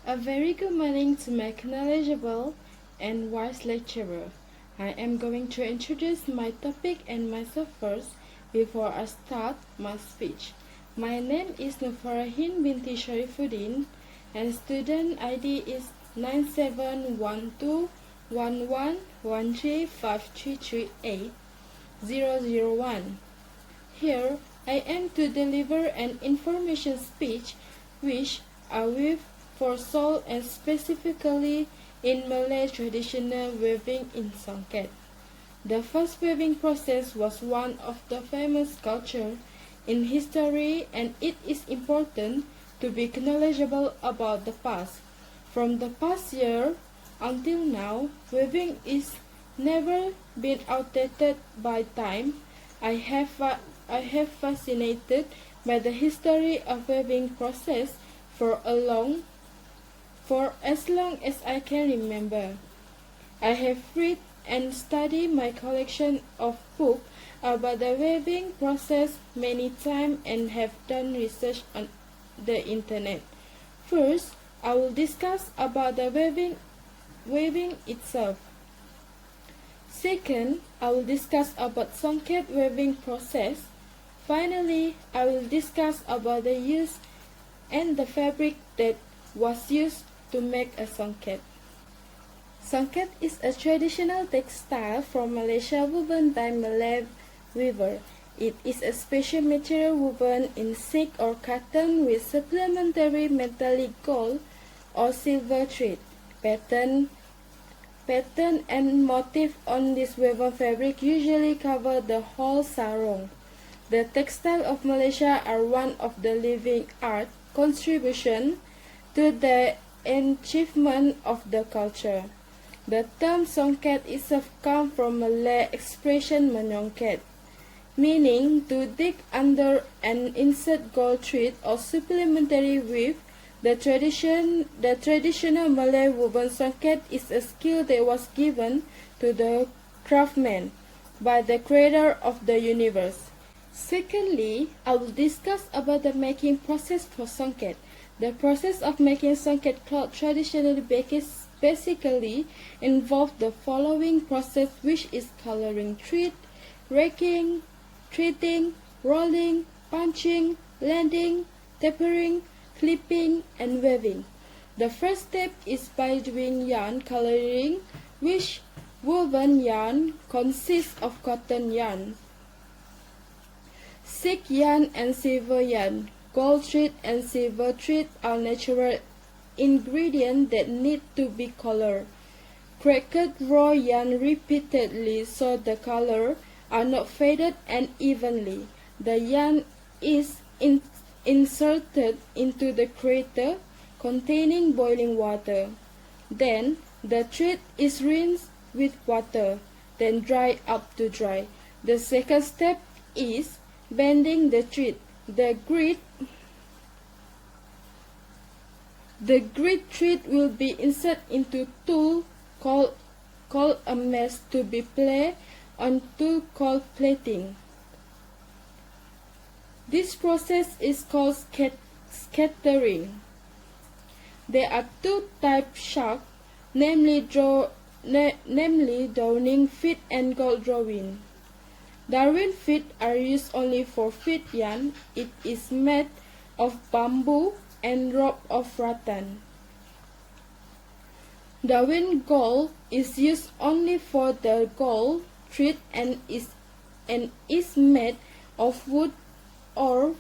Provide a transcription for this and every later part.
A very good morning to my knowledgeable and wise lecturer. I am going to introduce my topic and myself first before I start my speech. My name is Nurafarhin binti Shariffuddin and student ID is 971211135338 Here I am to deliver an information speech which I will for soul and specifically in Malay traditional weaving in songket. The first weaving process was one of the famous culture in history, and it is important to be knowledgeable about the past. From the past year until now, weaving is never been outdated by time. I have fascinated by the history of weaving process for as long as I can remember. I have read and studied my collection of books about the weaving process many times and have done research on the internet. First, I will discuss about the weaving itself. Second, I will discuss about songket weaving process. Finally, I will discuss about the use and the fabric that was used to make a songket. Songket is a traditional textile from Malaysia woven by Malay weaver. It is a special material woven in silk or cotton with supplementary metallic gold or silver thread. Pattern and motif on this woven fabric usually cover the whole sarong. The textile of Malaysia are one of the living art contribution to the achievement of the culture. The term songket itself comes from Malay expression menyongket, meaning to dig under and insert gold thread or supplementary weave. The traditional Malay woven songket is a skill that was given to the craftsman by the creator of the universe. Secondly, I will discuss about the making process for songket. The process of making songket cloth traditionally basically involves the following process, which is coloring thread, raking, threading, rolling, punching, landing, tapering, clipping, and weaving. The first step is by doing yarn coloring, which woven yarn consists of cotton yarn, silk yarn, and silver yarn. Gold thread and silver thread are natural ingredients that need to be colored. Cracked raw yarn repeatedly so the colors are not faded and evenly. The yarn is inserted into the crater containing boiling water. Then the thread is rinsed with water, then dried up to dry. The second step is bending the thread. The grid thread will be inserted into tool called a mesh to be placed on tool called plating. This process is called scattering. There are two types shaft, namely downing feet and gold drawing. Darwin feet are used only for feet yarn. It is made of bamboo and rope of rattan. Darwin gold is used only for the gold thread and is made of wood or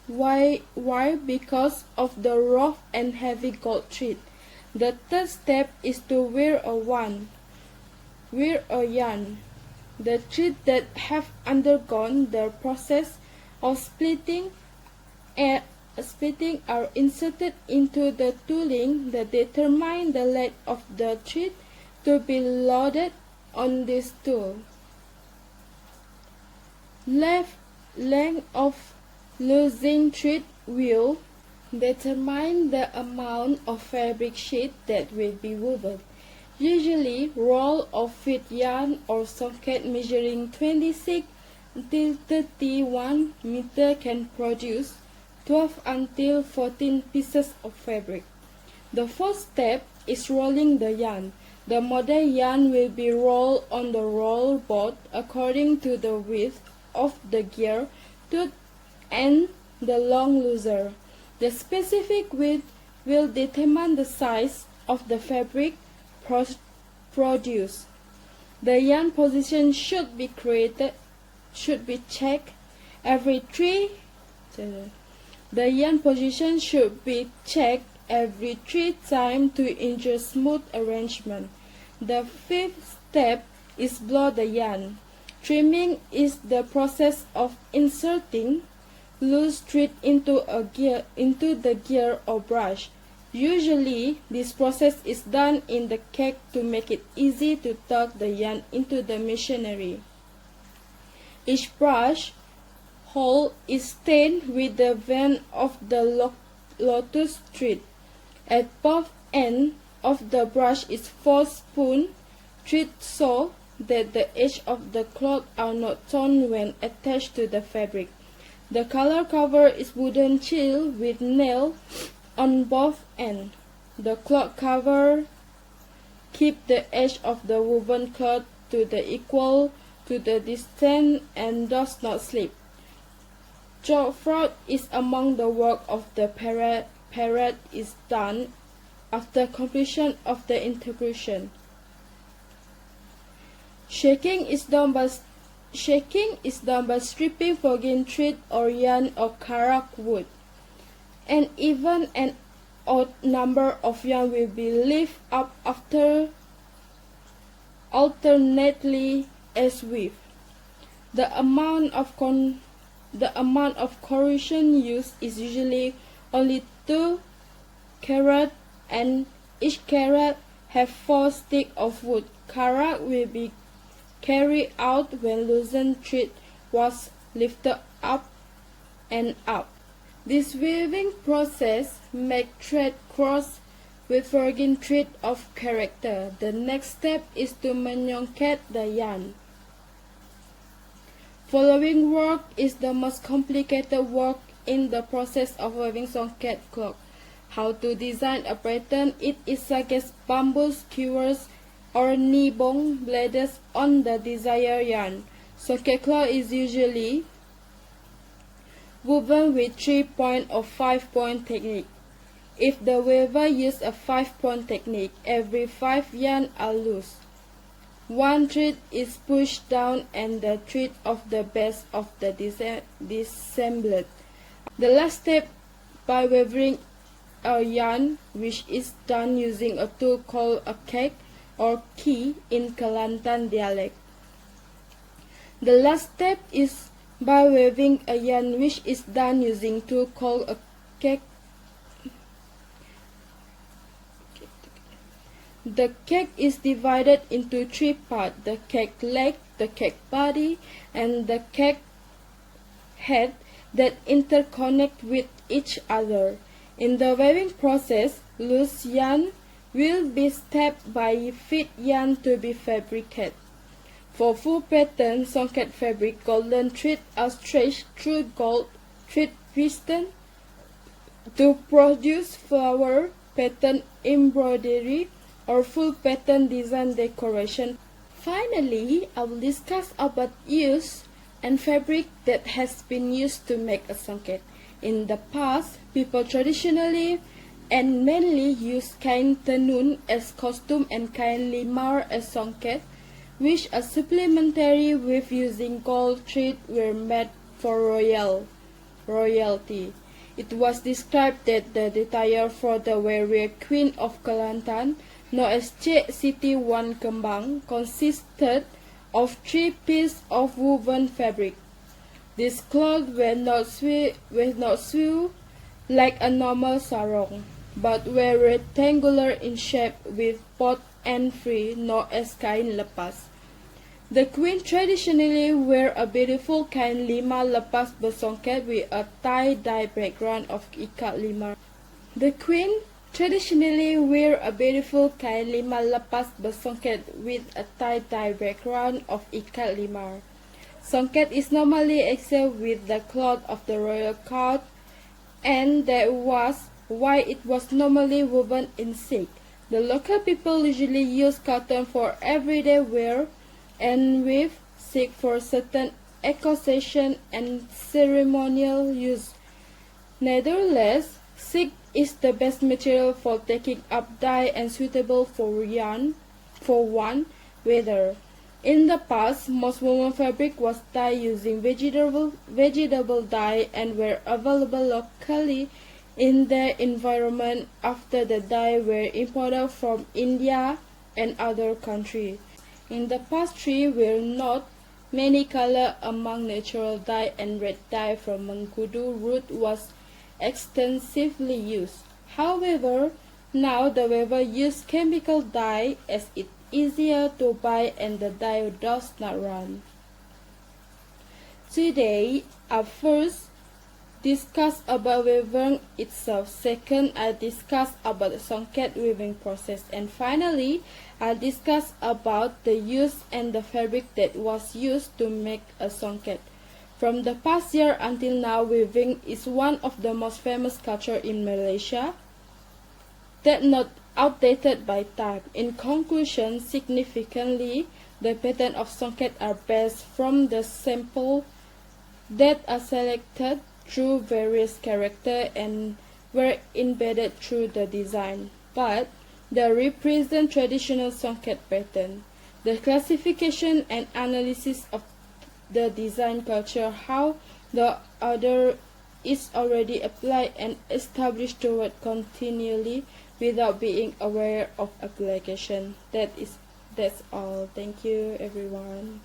wire because of the rough and heavy gold thread. The third step is to wear a yarn. The threads that have undergone the process of splitting are inserted into the tooling that determine the length of the thread to be loaded on this tool. Length of losing thread will determine the amount of fabric sheet that will be woven. Usually, roll of feet yarn or songket measuring 26 until 31 meter can produce 12 until 14 pieces of fabric. The first step is rolling the yarn. The model yarn will be rolled on the roll board according to the width of the gear tooth and the long loser. The specific width will determine the size of the fabric produced. The yarn position should be checked every 3 The yarn position should be checked every 3 times to ensure smooth arrangement. The fifth step is blow the yarn. Trimming is the process of inserting loose thread into the gear or brush. Usually, this process is done in the cake to make it easy to tuck the yarn into the machinery. Each brush hole is stained with the vein of the lotus thread. At both ends of the brush is 4 spoon thread so that the edge of the cloth are not torn when attached to the fabric. The color cover is wooden chill with nail on both ends. The cloth cover keep the edge of the woven cloth to the equal to the distance and does not slip. Chalk fraud is among the work of the parrot. Parrot is done after completion of the integration. Shaking is done by stripping forging thread or yarn or karak wood. And even an odd number of yarn will be lifted up after alternately as weave. The amount of corrosion used is usually only 2 carats, and each carat have 4 sticks of wood. Karak will be carried out when loosened thread was lifted up and up. This weaving process makes thread cross with forging thread of character. The next step is to menyongket the yarn. Following work is the most complicated work in the process of weaving songket cloth. How to design a pattern? It is suggest bamboo skewers or nibong blades on the desired yarn. Songket cloth is usually woven with 3-point or 5-point technique. If the weaver uses a 5-point technique, every 5 yarn are loose. 1 thread is pushed down and the thread of the base of the disassembled. The last step by weaving a yarn, which is done using a tool called a cake or key in Kelantan dialect. The last step is by weaving a yarn, which is done using a tool called a cake. The cake is divided into 3 parts: the cake leg, the cake body, and the cake head that interconnect with each other. In the weaving process, loose yarn will be stepped by fit yarn to be fabricated. For full pattern songket fabric, golden thread are stretched through gold thread piston to produce flower pattern embroidery or full pattern design decoration. Finally, I will discuss about use and fabric that has been used to make a songket. In the past, people traditionally and mainly used kain tenun as costume and kain limar as songket, which a supplementary with using gold thread were made for royalty. It was described that the attire for the warrior queen of Kelantan, known as Cik Siti Wan Kembang, consisted of 3 pieces of woven fabric. These clothes were not sewn like a normal sarong, but were rectangular in shape with both ends free, known as kain lepas. The queen traditionally wear a beautiful kain lima lepas bersongket with a tie-dye background of ikat lima. The queen traditionally wear a beautiful kain lima lepas bersongket with a tie-dye background of ikat lima. Songket is normally executed with the cloth of the royal court, and that was why it was normally woven in silk. The local people usually use cotton for everyday wear and weave silk for certain occasions and ceremonial use. Nevertheless, silk is the best material for taking up dye and suitable for yarn for warm weather. In the past, most woven fabric was dyed using vegetable dye and were available locally in their environment after the dye were imported from India and other countries. In the past there were not many colors among natural dye, and red dye from mangkudu root was extensively used. However, now the weavers use chemical dye as it is easier to buy and the dye does not run. Today, I first discuss about weaving itself. Second, I discuss about the songket weaving process. And finally, I discuss about the use and the fabric that was used to make a songket. From the past year until now, weaving is one of the most famous culture in Malaysia that not outdated by time. In conclusion, significantly, the pattern of songket are based from the sample that are selected through various characters and were embedded through the design, but they represent traditional songket pattern. The classification and analysis of the design culture, how the order is already applied and established toward continually without being aware of application. That's all. Thank you, everyone.